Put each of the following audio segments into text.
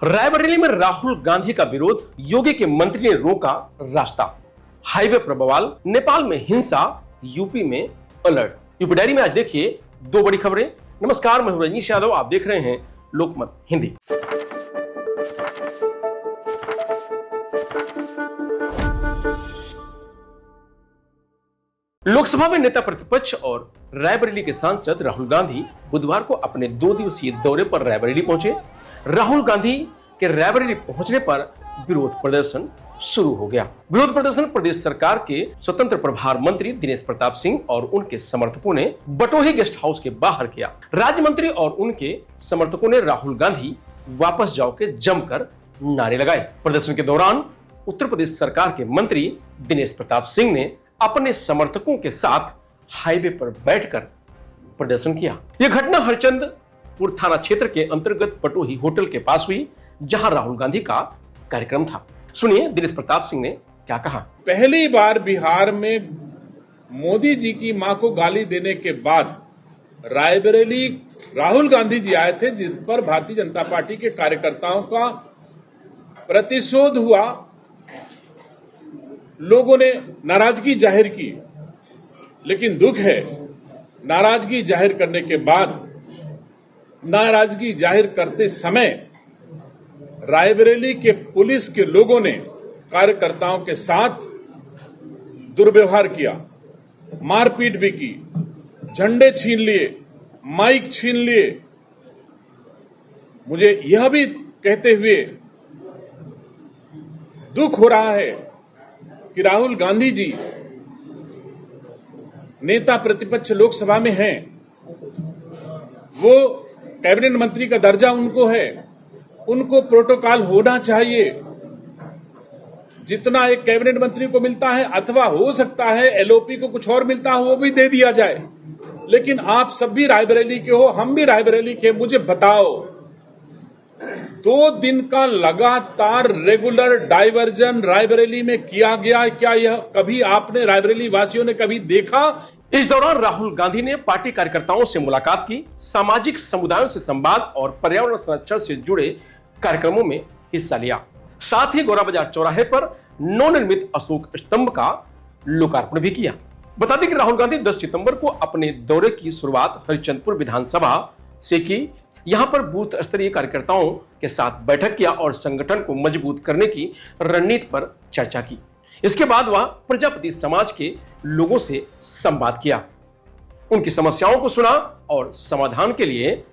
रायबरेली में राहुल गांधी का विरोध, योगी के मंत्री ने रोका रास्ता। हाईवे पर बवाल, नेपाल में हिंसा, यूपी में अलर्ट। यूपी डायरी में आज देखिए दो बड़ी खबरें। नमस्कार, मैं हूं रजनीश यादव, आप देख रहे हैं लोकमत हिंदी। लोकसभा में नेता प्रतिपक्ष और रायबरेली के सांसद राहुल गांधी बुधवार को अपने 2 दिवसीय दौरे पर रायबरेली पहुंचे। राहुल गांधी के रायबरेली पहुंचने पर विरोध प्रदर्शन शुरू हो गया। विरोध प्रदर्शन प्रदेश सरकार के स्वतंत्र प्रभार मंत्री दिनेश प्रताप सिंह और उनके समर्थकों ने बटोही गेस्ट हाउस के बाहर किया। राज्य मंत्री और उनके समर्थकों ने राहुल गांधी वापस जाओ के जमकर नारे लगाए। प्रदर्शन के दौरान उत्तर प्रदेश सरकार के मंत्री दिनेश प्रताप सिंह ने अपने समर्थकों के साथ हाईवे पर बैठकर प्रदर्शन किया। यह घटना हरचंदपुर थाना क्षेत्र के अंतर्गत बटोही होटल के पास हुई, जहां राहुल गांधी का कार्यक्रम था। सुनिए दिनेश प्रताप सिंह ने क्या कहा। पहली बार बिहार में मोदी जी की मां को गाली देने के बाद रायबरेली राहुल गांधी जी आए थे, जिन पर भारतीय जनता पार्टी के कार्यकर्ताओं का प्रतिशोध हुआ। लोगों ने नाराजगी जाहिर की, लेकिन दुख है, नाराजगी जाहिर करने के बाद, नाराजगी जाहिर करते समय रायबरेली के पुलिस के लोगों ने कार्यकर्ताओं के साथ दुर्व्यवहार किया, मारपीट भी की, झंडे छीन लिए, माइक छीन लिए। मुझे यह भी कहते हुए दुख हो रहा है कि राहुल गांधी जी नेता प्रतिपक्ष लोकसभा में हैं, वो कैबिनेट मंत्री का दर्जा उनको है, उनको प्रोटोकॉल होना चाहिए जितना एक कैबिनेट मंत्री को मिलता है, अथवा हो सकता है एलओपी को कुछ और मिलता हो, वो भी दे दिया जाए। लेकिन आप सब भी रायबरेली के हो, हम भी रायबरेली के, मुझे बताओ, 2 दिन का लगातार रेगुलर डायवर्जन रायबरेली में किया गया, क्या यह कभी आपने रायबरेली वासियों ने कभी देखा? इस दौरान राहुल गांधी ने पार्टी कार्यकर्ताओं से मुलाकात की, सामाजिक समुदायों से संवाद और पर्यावरण संरक्षण से जुड़े कार्यक्रमों में हिस्सा लिया। साथ ही गोरा बाजार चौराहे पर नवनिर्मित अशोक स्तंभ का लोकार्पण भी किया। बता दें कि राहुल गांधी 10 सितंबर को अपने दौरे की शुरुआत हरिचंदपुर विधानसभा से की। यहां पर बूथ स्तरीय कार्यकर्ताओं के साथ बैठक किया और संगठन को मजबूत करने की रणनीति पर चर्चा की। इसके बाद वह प्रजापति समाज के लोगों से संवाद किया, उनकी समस्याओं को सुना और समाधान के लिए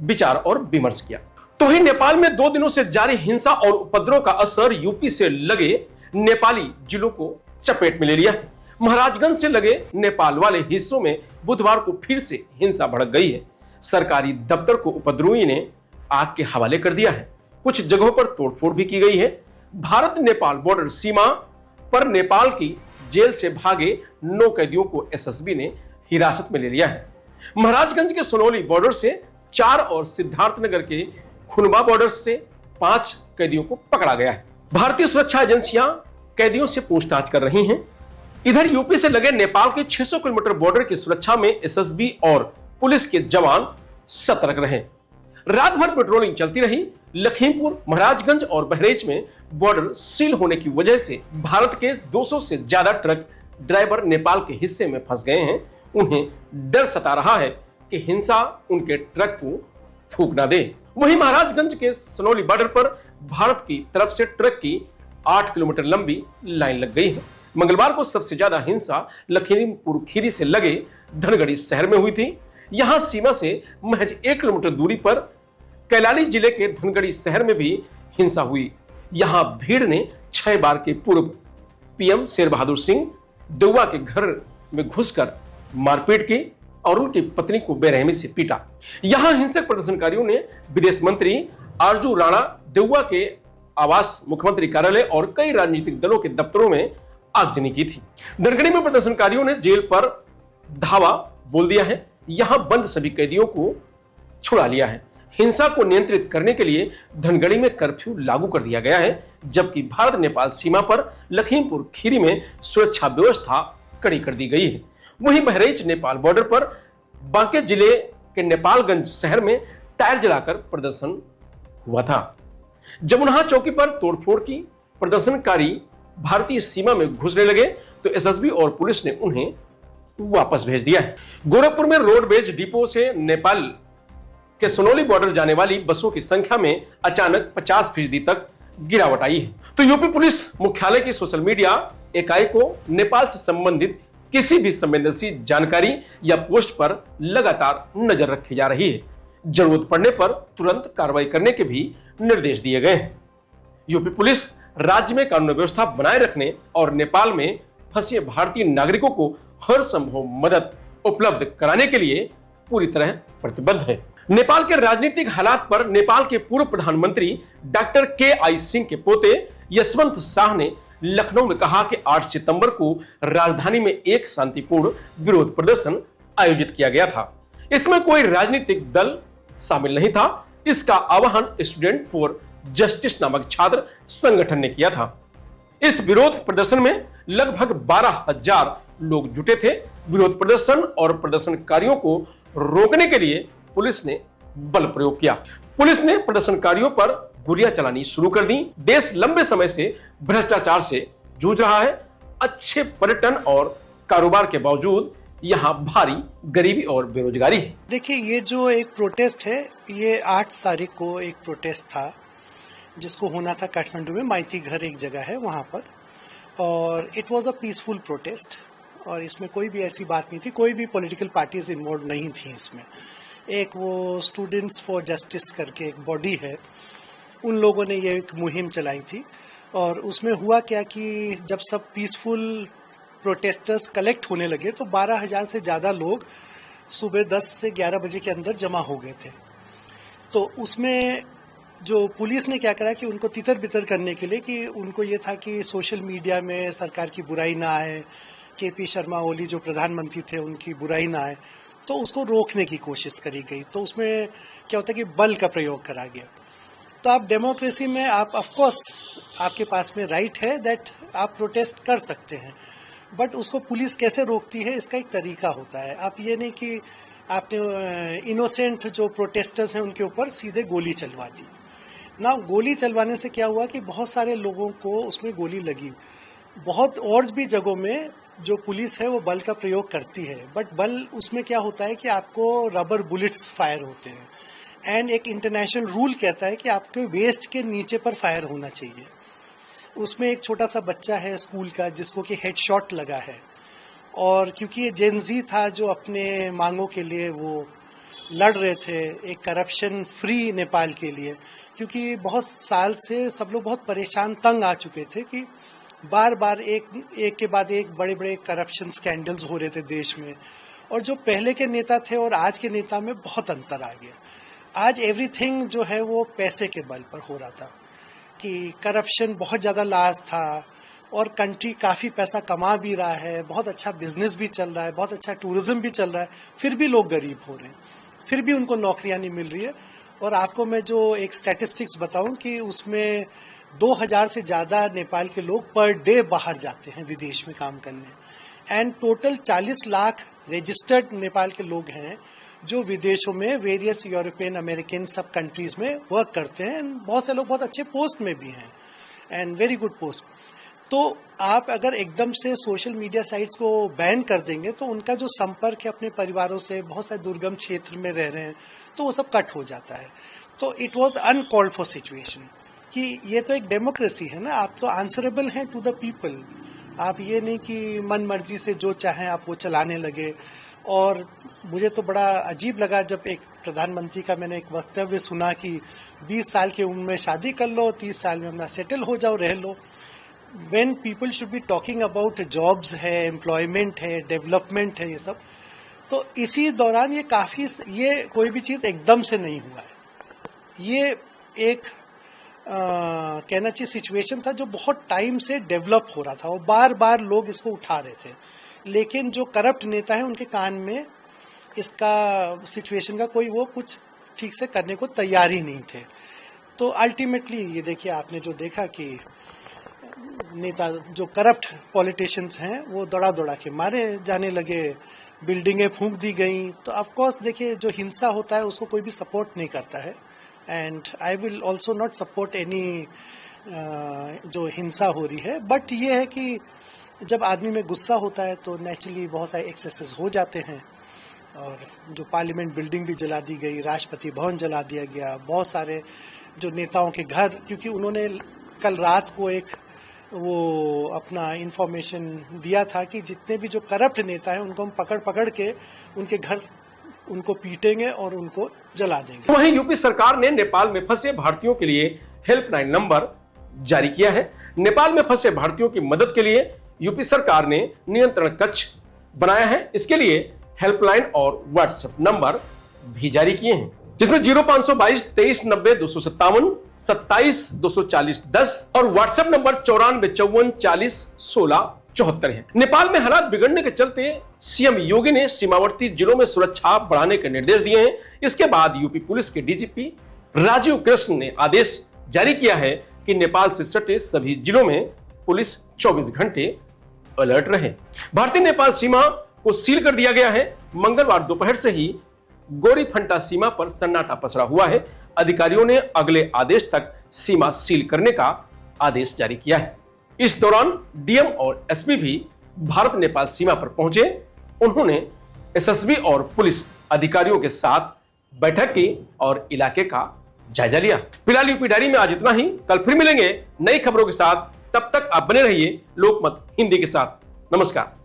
विचार और विमर्श किया। तो वहीं नेपाल में 2 दिनों से जारी हिंसा और उपद्रव का असर यूपी से लगे नेपाली जिलों को चपेट में ले लिया है। महाराजगंज से लगे नेपाल वाले हिस्सों में बुधवार को फिर से हिंसा भड़क गई है। सरकारी दफ्तर को उपद्रवी ने आग के हवाले कर दिया है। कुछ जगहों पर तोड़फोड़ भी की गई है। भारत नेपाल बॉर्डर सीमा पर नेपाल की जेल से भागे 9 कैदियों को एसएसबी ने हिरासत में ले लिया है। महाराजगंज के सोनौली बॉर्डर से 4 और सिद्धार्थनगर के खुनबा बॉर्डर से 5 कैदियों को पकड़ा गया है। भारतीय सुरक्षा एजेंसियां कैदियों से पूछताछ कर रही हैं। इधर यूपी से लगे नेपाल के 600 किलोमीटर बॉर्डर की सुरक्षा में एसएसबी और पुलिस के जवान सतर्क रहे। रात भर पेट्रोलिंग चलती रही। लखीमपुर, महाराजगंज और बहरेच में बॉर्डर सील होने की वजह से भारत के 200 से ज्यादा ट्रक ड्राइवर नेपाल के हिस्से में फंस गए हैं। उन्हें डर सता रहा है कि हिंसा उनके ट्रक को फूंक ना दे। वहीं महाराजगंज के सनौली बॉर्डर पर भारत की तरफ से ट्रक की 8 किलोमीटर लंबी लाइन लग गई है। मंगलवार को सबसे ज्यादा हिंसा लखीमपुर खीरी से लगे धनगढ़ी शहर में हुई थी। यहां सीमा से महज 1 किलोमीटर दूरी पर कैलाली जिले के धनगढ़ी शहर में भी हिंसा हुई। यहां भीड़ ने 6 बार के पूर्व पीएम शेर बहादुर सिंह देउवा के घर में घुसकर मारपीट की और उनकी पत्नी को बेरहमी से पीटा। यहां हिंसक प्रदर्शनकारियों ने विदेश मंत्री आरजू राणा देउवा के आवास, मुख्यमंत्री कार्यालय और कई राजनीतिक दलों के दफ्तरों में आगजनी की थी। धनगढ़ी में प्रदर्शनकारियों ने जेल पर धावा बोल दिया है। यहां बंद सभी कैदियों को छुड़ा लिया है। हिंसा को नियंत्रित करने के लिए धनगढ़ी में कर्फ्यू लागू कर दिया गया है, जबकि भारत नेपाल सीमा पर लखीमपुर खीरी में सुरक्षा व्यवस्था कड़ी कर दी गई है। वहीं बहरेच नेपाल बॉर्डर पर बांके जिले के नेपालगंज शहर में टायर जलाकर प्रदर्शन हुआ था। जमुना चौकी पर तोड़फोड़ की, प्रदर्शनकारी भारतीय सीमा में घुसने लगे तो एसएसबी और पुलिस ने उन्हें वापस भेज दिया है। गोरखपुर में रोडवेज डिपो से नेपाल के सोनौली बॉर्डर जाने वाली बसों की संख्या में अचानक 50% तक गिरावट आई है। तो यूपी पुलिस मुख्यालय की सोशल मीडिया इकाई को नेपाल से संबंधित किसी भी संवेदनशील जानकारी या पोस्ट पर लगातार नजर रखी जा रही है। जरूरत पड़ने पर तुरंत कार्रवाई करने के भी निर्देश दिए गए हैं। यूपी पुलिस राज्य में कानून व्यवस्था बनाए रखने और नेपाल में फंसे भारतीय नागरिकों को हर संभव मदद उपलब्ध कराने के लिए पूरी तरह प्रतिबद्ध है। नेपाल के राजनीतिक हालात पर नेपाल के पूर्व प्रधानमंत्री डॉक्टर के.आई. सिंह के पोते यशवंत शाह ने लखनऊ में कहा कि 8 सितंबर को राजधानी में एक शांतिपूर्ण विरोध प्रदर्शन आयोजित किया गया था। इसमें कोई राजनीतिक दल शामिल नहीं था। इसका आह्वान स्टूडेंट फॉर जस्टिस नामक छात्र संगठन ने किया था। इस विरोध प्रदर्शन में लगभग 12,000 लोग जुटे थे। विरोध प्रदर्शन और प्रदर्शनकारियों को रोकने के लिए पुलिस ने बल प्रयोग किया। पुलिस ने प्रदर्शनकारियों पर गोलियां चलानी शुरू कर दी। देश लंबे समय से भ्रष्टाचार से जूझ रहा है। अच्छे पर्यटन और कारोबार के बावजूद यहाँ भारी गरीबी और बेरोजगारी है। देखिए, ये जो एक प्रोटेस्ट है, ये 8 तारीख को एक प्रोटेस्ट था जिसको होना था काठमांडू में। माइती घर एक जगह है वहां पर, और it was a peaceful protest और इसमें कोई भी ऐसी बात नहीं थी, कोई भी पॉलिटिकल पार्टीज इन्वॉल्व नहीं थी इसमें। एक वो स्टूडेंट्स फॉर जस्टिस करके एक बॉडी है, उन लोगों ने ये एक मुहिम चलाई थी। और उसमें हुआ क्या कि जब सब पीसफुल प्रोटेस्टर्स कलेक्ट होने लगे तो 12,000 से ज़्यादा लोग सुबह 10 से 11 बजे के अंदर जमा हो गए थे। तो उसमें जो पुलिस ने क्या करा कि उनको तितर बितर करने के लिए, कि उनको ये था कि सोशल मीडिया में सरकार की बुराई ना आए, केपी शर्मा ओली जो प्रधानमंत्री थे उनकी बुराई ना आए, तो उसको रोकने की कोशिश करी गई। तो उसमें क्या होता है कि बल का प्रयोग करा गया। तो आप डेमोक्रेसी में आप ऑफ कोर्स आपके पास में राइट है दैट आप प्रोटेस्ट कर सकते हैं, बट उसको पुलिस कैसे रोकती है इसका एक तरीका होता है। आप ये नहीं कि आपने इनोसेंट जो प्रोटेस्टर्स हैं उनके ऊपर सीधे गोली चलवा दी ना। गोली चलवाने से क्या हुआ कि बहुत सारे लोगों को उसमें गोली लगी। बहुत और भी जगहों में जो पुलिस है वो बल का प्रयोग करती है, बट बल उसमें क्या होता है कि आपको रबर बुलेट्स फायर होते हैं, एंड एक इंटरनेशनल रूल कहता है कि आपके वेस्ट के नीचे पर फायर होना चाहिए। उसमें एक छोटा सा बच्चा है स्कूल का जिसको कि हेडशॉट लगा है, और क्योंकि ये जेनजी था जो अपने मांगों के लिए वो लड़ रहे थे, एक करप्शन फ्री नेपाल के लिए, क्योंकि बहुत साल से सब लोग बहुत परेशान तंग आ चुके थे कि बार बार एक के बाद एक बड़े बड़े करप्शन स्कैंडल्स हो रहे थे देश में। और जो पहले के नेता थे और आज के नेता में बहुत अंतर आ गया। आज एवरीथिंग जो है वो पैसे के बल पर हो रहा था, कि करप्शन बहुत ज़्यादा लाज था और कंट्री काफ़ी पैसा कमा भी रहा है, बहुत अच्छा बिजनेस भी चल रहा है, बहुत अच्छा टूरिज्म भी चल रहा है, फिर भी लोग गरीब हो रहे हैं, फिर भी उनको नौकरियां नहीं मिल रही है। और आपको मैं जो एक स्टैटिस्टिक्स बताऊं कि उसमें 2,000 से ज़्यादा नेपाल के लोग पर डे बाहर जाते हैं विदेश में काम करने, and total 40 lakh registered Nepal के लोग हैं जो विदेशों में वेरियस यूरोपियन अमेरिकन सब कंट्रीज में वर्क करते हैं। बहुत से लोग बहुत अच्छे पोस्ट में भी हैं एंड वेरी गुड पोस्ट। तो आप अगर एकदम से सोशल मीडिया साइट्स को बैन कर देंगे तो उनका जो संपर्क है अपने परिवारों से, बहुत सारे दुर्गम क्षेत्र में रह रहे हैं, तो वो सब कट हो जाता है। तो it was uncalled for situation कि ये तो एक डेमोक्रेसी है ना, आप तो आंसरेबल हैं टू द पीपल। आप ये नहीं कि मन मर्जी से जो चाहें आप वो चलाने लगे। और मुझे तो बड़ा अजीब लगा जब एक प्रधानमंत्री का मैंने एक वक्तव्य सुना कि 20 साल की उम्र में शादी कर लो, 30 साल में अपना सेटल हो जाओ, रह लो। When people should be talking about jobs है, एम्प्लॉयमेंट है, डेवलपमेंट है, ये सब। तो इसी दौरान ये कोई भी चीज एकदम से नहीं हुआ है। ये एक कहना चाहिए सिचुएशन था जो बहुत टाइम से डेवलप हो रहा था और बार बार लोग इसको उठा रहे थे, लेकिन जो करप्ट नेता है उनके कान में इसका सिचुएशन का कोई वो कुछ ठीक से करने को तैयार ही नहीं थे। तो अल्टीमेटली ये देखिए, आपने जो देखा कि नेता जो करप्ट पॉलिटिशियंस हैं वो दौड़ा दौड़ा के मारे जाने लगे, बिल्डिंगें फूंक दी गई। तो ऑफ कोर्स देखिए, जो हिंसा होता है उसको कोई भी सपोर्ट नहीं करता है, and I will also not support any जो हिंसा हो रही है, बट ये है कि जब आदमी में गुस्सा होता है तो नेचुरली बहुत सारे एक्सेसेस हो जाते हैं, और जो पार्लियामेंट बिल्डिंग भी जला दी गई, राष्ट्रपति भवन जला दिया गया, बहुत सारे जो नेताओं के घर, क्योंकि उन्होंने कल रात को एक वो अपना इंफॉर्मेशन दिया था कि जितने भी जो करप्ट नेता हैं उनको हम पकड़ के उनके घर उनको पीटेंगे और उनको जला देंगे। वहीं यूपी सरकार ने नेपाल में फंसे भारतीयों के लिए हेल्पलाइन नंबर जारी किया है। नेपाल में फंसे भारतीयों की मदद के लिए यूपी सरकार ने नियंत्रण कक्ष बनाया है। इसके लिए हेल्पलाइन और व्हाट्सएप नंबर भी जारी किए हैं, जिसमें 0522 23 90 257 27 240 10 और व्हाट्सएप नंबर 94 54 40 16 74 है। नेपाल में हालात बिगड़ने के चलते सीएम योगी ने सीमावर्ती जिलों में सुरक्षा बढ़ाने के निर्देश दिए हैं। इसके बाद यूपी पुलिस के डीजीपी राजीव कृष्ण ने आदेश जारी किया है कि नेपाल से सटे सभी जिलों में पुलिस 24 घंटे अलर्ट रहे। भारतीय नेपाल सीमा को सील कर दिया गया है। मंगलवार दोपहर से ही गोरीफंटा सीमा पर सन्नाटा पसरा हुआ है। अधिकारियों ने अगले आदेश तक सीमा सील करने का आदेश जारी किया है। इस दौरान डीएम और एसपी भी भारत नेपाल सीमा पर पहुंचे। उन्होंने एसएसबी और पुलिस अधिकारियों के साथ बैठक की और इलाके का जायजा लिया। फिलहाल यूपी डायरी में आज इतना ही। कल फिर मिलेंगे नई खबरों के साथ। तब तक आप बने रहिए लोकमत हिंदी के साथ। नमस्कार।